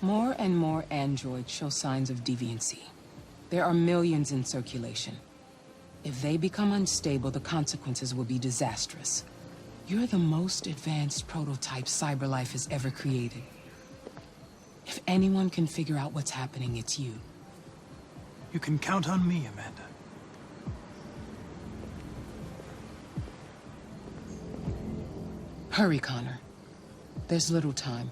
More and more androids show signs of deviancy. There are millions in circulation. If they become unstable, the consequences will be disastrous. You're the most advanced prototype CyberLife has ever created. If anyone can figure out what's happening, it's you. You can count on me, Amanda. Hurry, Connor. There's little time.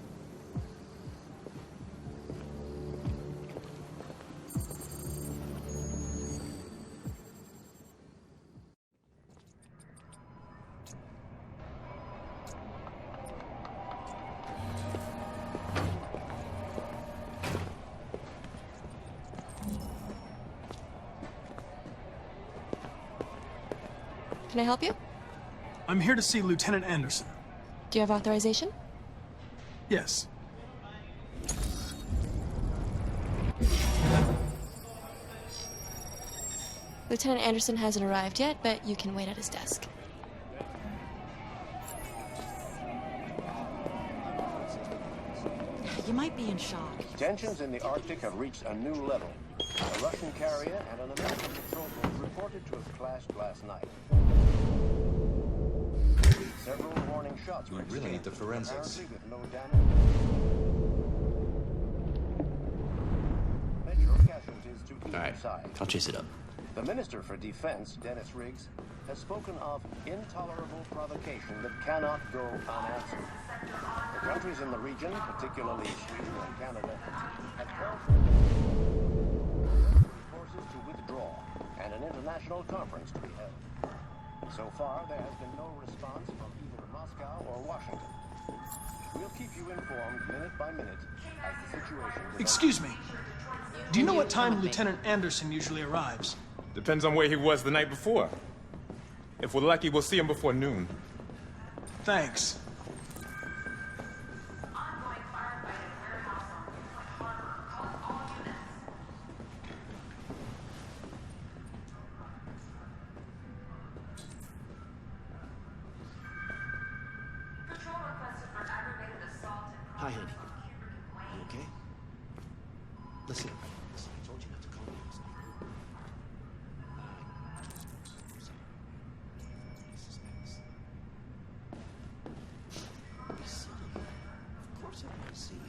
Can I help you? I'm here to see Lieutenant Anderson. Do you have authorization? Yes. Lieutenant Anderson hasn't arrived yet, but you can wait at his desk. You might be in shock. Tensions in the Arctic have reached a new level. A Russian carrier and an American patrol boat reported to have clashed last night. Several warning shots were really need the forensics. apparently with no damage. Major casualties to either side. I'll chase it up. The Minister for Defense, Dennis Riggs, has spoken of intolerable provocation that cannot go unanswered. The countries in the region, particularly Sweden and Canada, have called for forces to withdraw and an international conference to be held. So far, there has been no response from either Moscow or Washington. We'll keep you informed minute by minute as the situation develops. Excuse me. Do you know what time Lieutenant Anderson usually arrives? Depends on where he was the night before. If we're lucky, we'll see him before noon. Thanks. Hi, honey. You okay? Listen, I told you not to call me last night. Be silly. Of course I want to see you.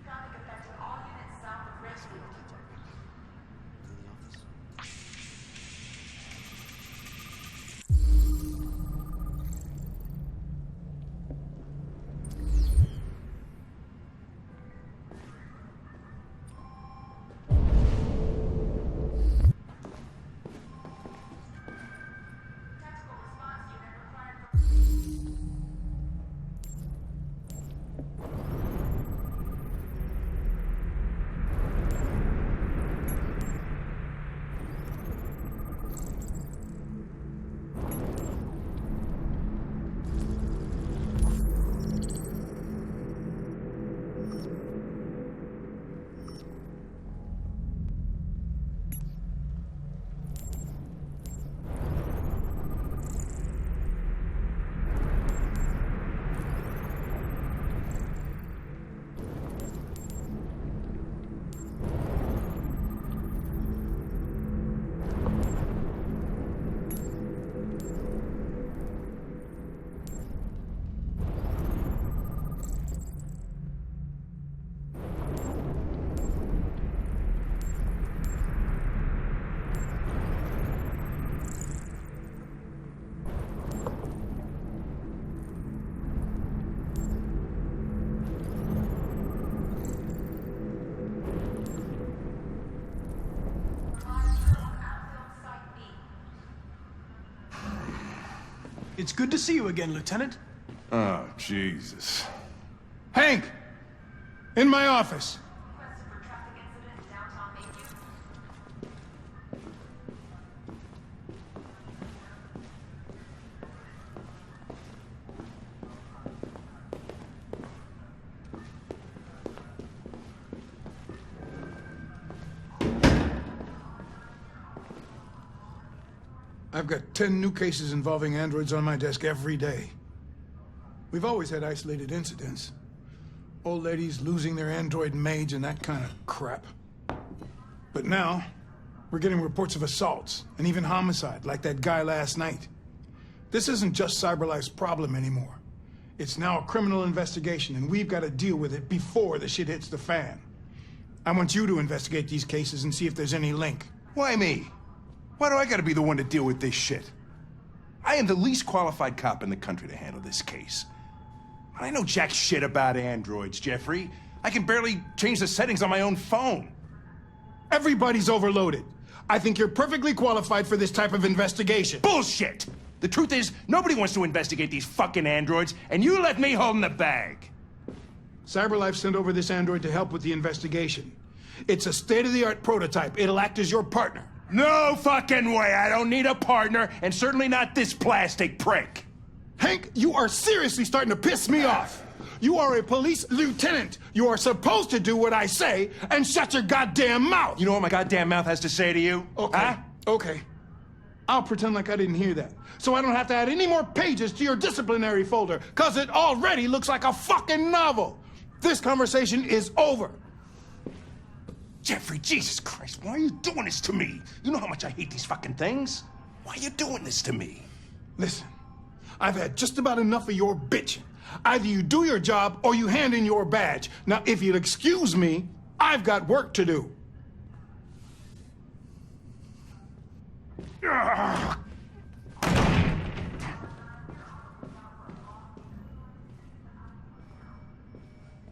Traffic affecting all units south of Ridgeview. In the office. It's good to see you again, Lieutenant. Oh, Jesus. Hank! In my office! Requested for traffic incident in downtown Mayview. I've got 10 new cases involving androids on my desk every day. We've always had isolated incidents. Old ladies losing their android maids and that kind of crap. But now, we're getting reports of assaults and even homicide, like that guy last night. This isn't just CyberLife's problem anymore. It's now a criminal investigation, and we've got to deal with it before the shit hits the fan. I want you to investigate these cases and see if there's any link. Why me? Why do I gotta be the one to deal with this shit? I am the least qualified cop in the country to handle this case. I know jack shit about androids, Jeffrey. I can barely change the settings on my own phone. Everybody's overloaded. I think you're perfectly qualified for this type of investigation. Bullshit! The truth is, nobody wants to investigate these fucking androids, and you left me holding the bag. CyberLife sent over this android to help with the investigation. It's a state-of-the-art prototype. It'll act as your partner. No fucking way! I don't need a partner, and certainly not this plastic prick. Hank, you are seriously starting to piss me off. You are a police lieutenant. You are supposed to do what I say and shut your goddamn mouth. You know what my goddamn mouth has to say to you? Okay, Huh? okay. I'll pretend like I didn't hear that, so I don't have to add any more pages to your disciplinary folder, because it already looks like a fucking novel. This conversation is over. Jeffrey, Jesus Christ, why are you doing this to me? You know how much I hate these fucking things. Why are you doing this to me? Listen, I've had just about enough of your bitching. Either you do your job or you hand in your badge. Now, if you'll excuse me, I've got work to do.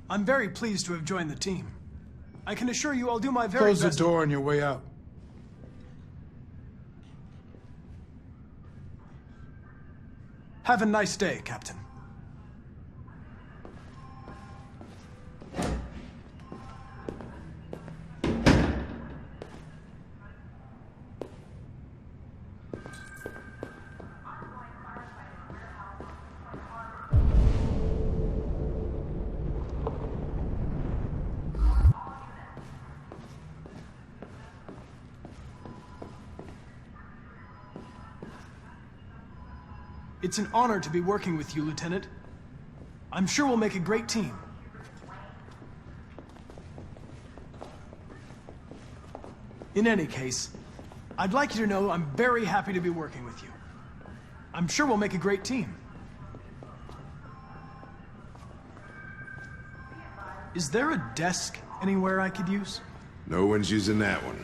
I'm very pleased to have joined the team. I can assure you I'll do my very best. Close the door on your way out. Have a nice day, Captain. It's an honor to be working with you, Lieutenant. I'm sure we'll make a great team. In any case, I'd like you to know I'm very happy to be working with you. I'm sure we'll make a great team. Is there a desk anywhere I could use? No one's using that one.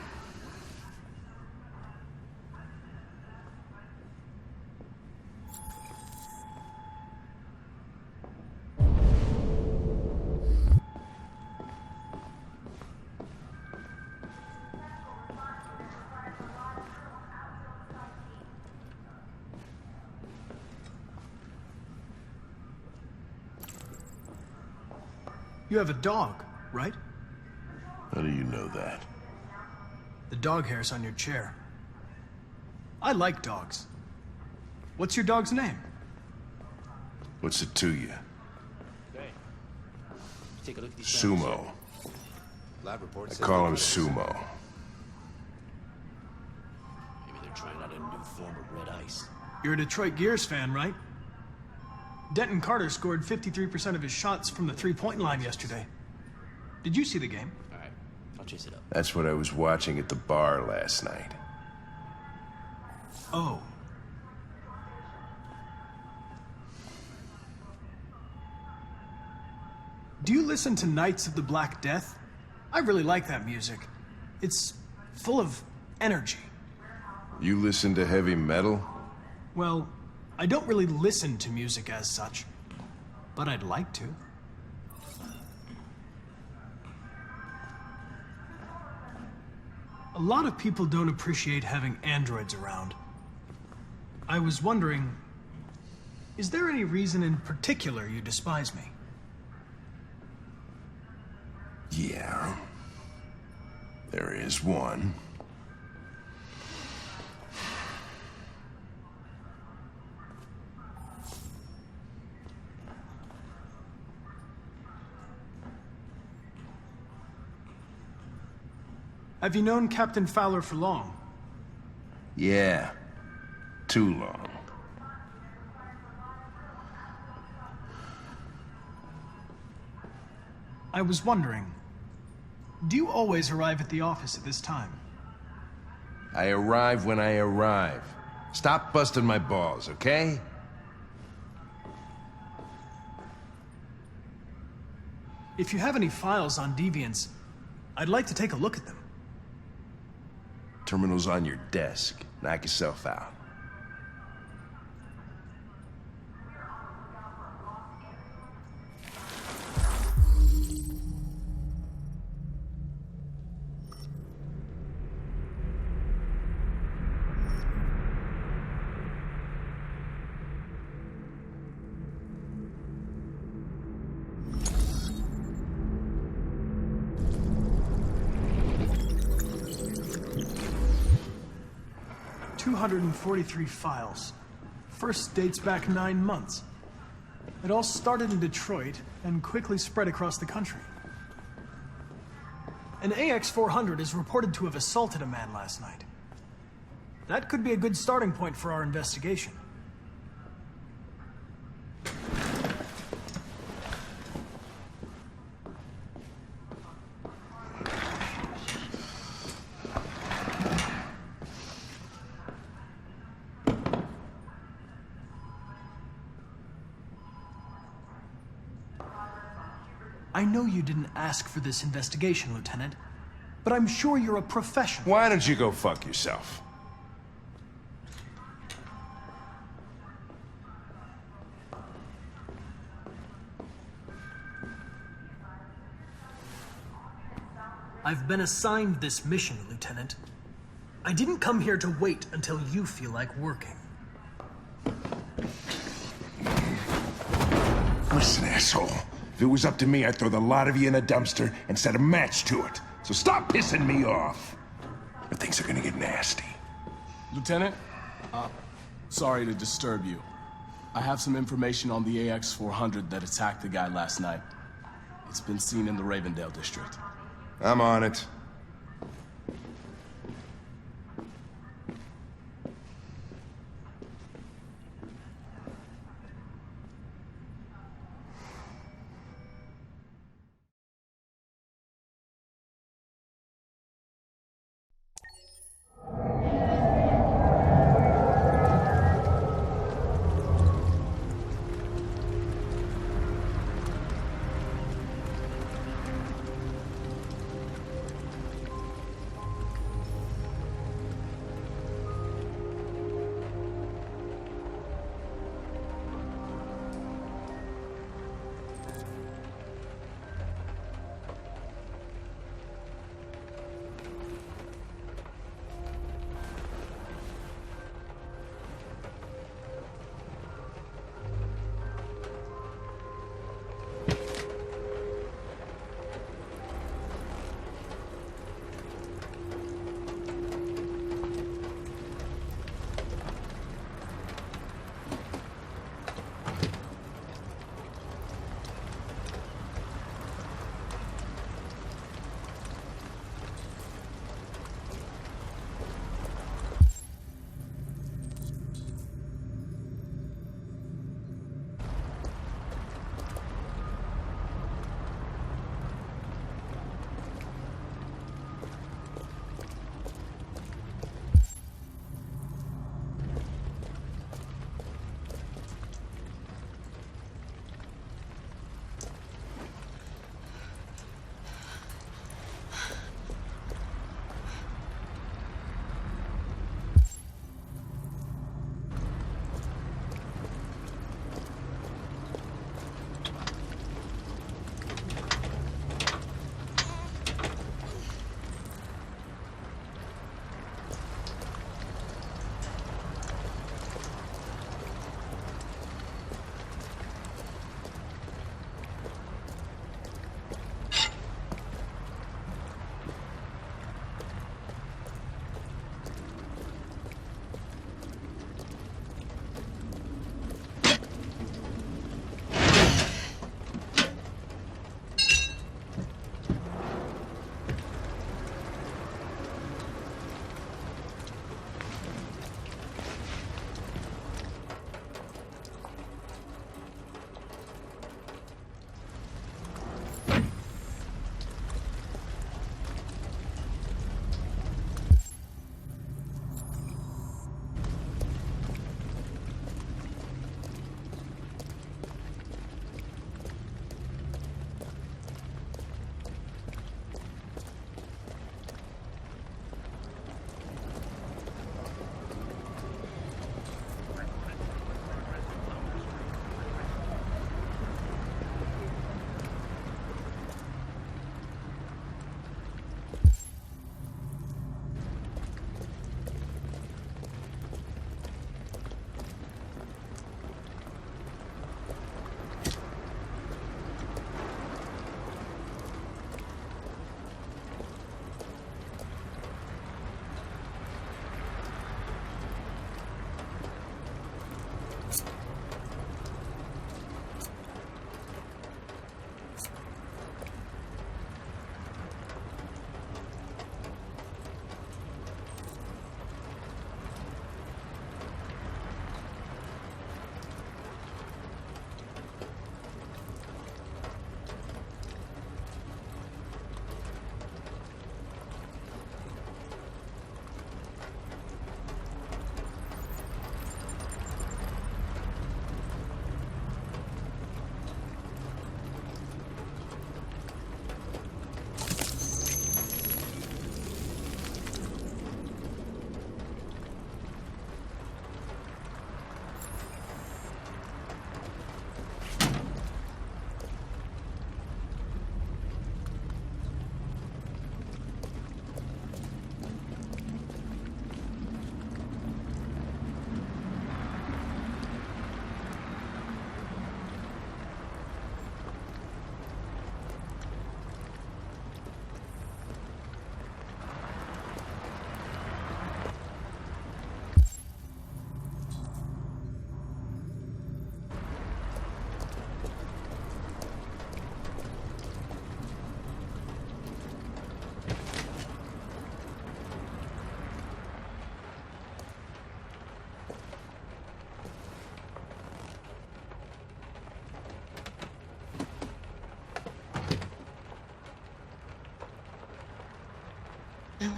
You have a dog, right? How do you know that? The dog hair's on your chair. I like dogs. What's your dog's name? What's it to you? Take a look at these Sumo. lab report I says call they him got it. Sumo. Maybe they're trying out a new form of red ice. You're a Detroit Gears fan, right? Denton Carter scored 53% of his shots from the three-point line yesterday. Did you see the game? All right, I'll chase it up. That's what I was watching at the bar last night. Oh. Do you listen to Knights of the Black Death? I really like that music. It's full of energy. You listen to heavy metal? Well, I don't really listen to music as such, but I'd like to. A lot of people don't appreciate having androids around. I was wondering, is there any reason in particular you despise me? Yeah. There is one. Have you known Captain Fowler for long? Yeah. Too long. I was wondering, do you always arrive at the office at this time? I arrive when I arrive. Stop busting my balls, okay? If you have any files on deviants, I'd like to take a look at them. Terminal's on your desk. Knock yourself out. .243 files. First dates back 9 months. It all started in Detroit and quickly spread across the country. An AX-400 is reported to have assaulted a man last night. That could be a good starting point for our investigation. I know you didn't ask for this investigation, Lieutenant, but I'm sure you're a professional. Why don't you go fuck yourself? I've been assigned this mission, Lieutenant. I didn't come here to wait until you feel like working. Listen, asshole. If it was up to me, I'd throw the lot of you in a dumpster and set a match to it. So stop pissing me off. Or things are gonna get nasty. Lieutenant, sorry to disturb you. I have some information on the AX-400 that attacked the guy last night. It's been seen in the Ravendale district. I'm on it.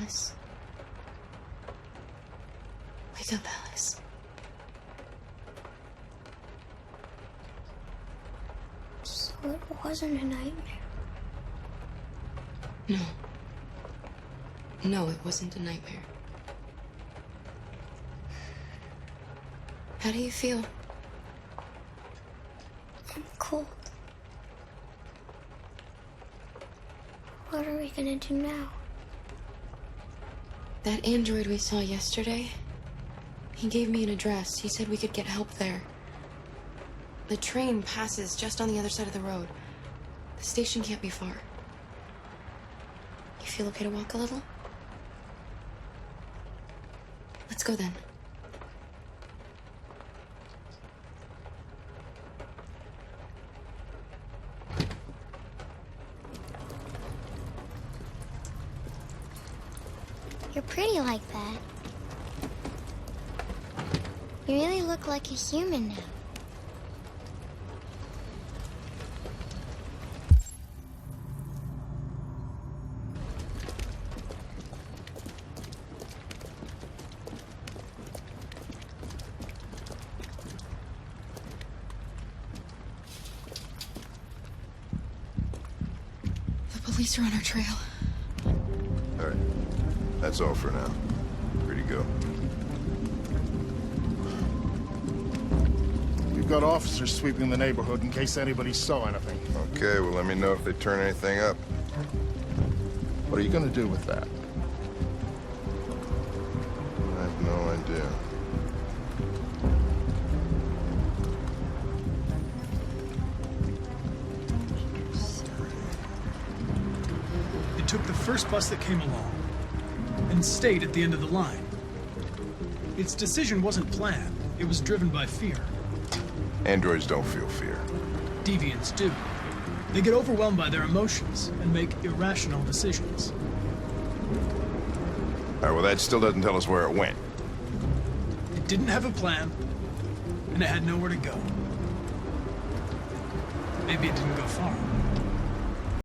Alice. Wake up, Alice. So it wasn't a nightmare. No. No, it wasn't a nightmare. How do you feel? I'm cold. What are we gonna do now? That android we saw yesterday, he gave me an address. He said we could get help there. The train passes just on the other side of the road. The station can't be far. You feel okay to walk a little? Let's go then. You're pretty like that. You really look like a human now. The police are on our trail. All right. That's all for now. Free to go. We've got officers sweeping the neighborhood in case anybody saw anything. Okay, well, let me know if they turn anything up. What are you going to do with that? I have no idea. They took the first bus that came along and stayed at the end of the line. Its decision wasn't planned. It was driven by fear. Androids don't feel fear. Deviants do. They get overwhelmed by their emotions and make irrational decisions. All right, well, that still doesn't tell us where it went. It didn't have a plan, and it had nowhere to go. Maybe it didn't go far.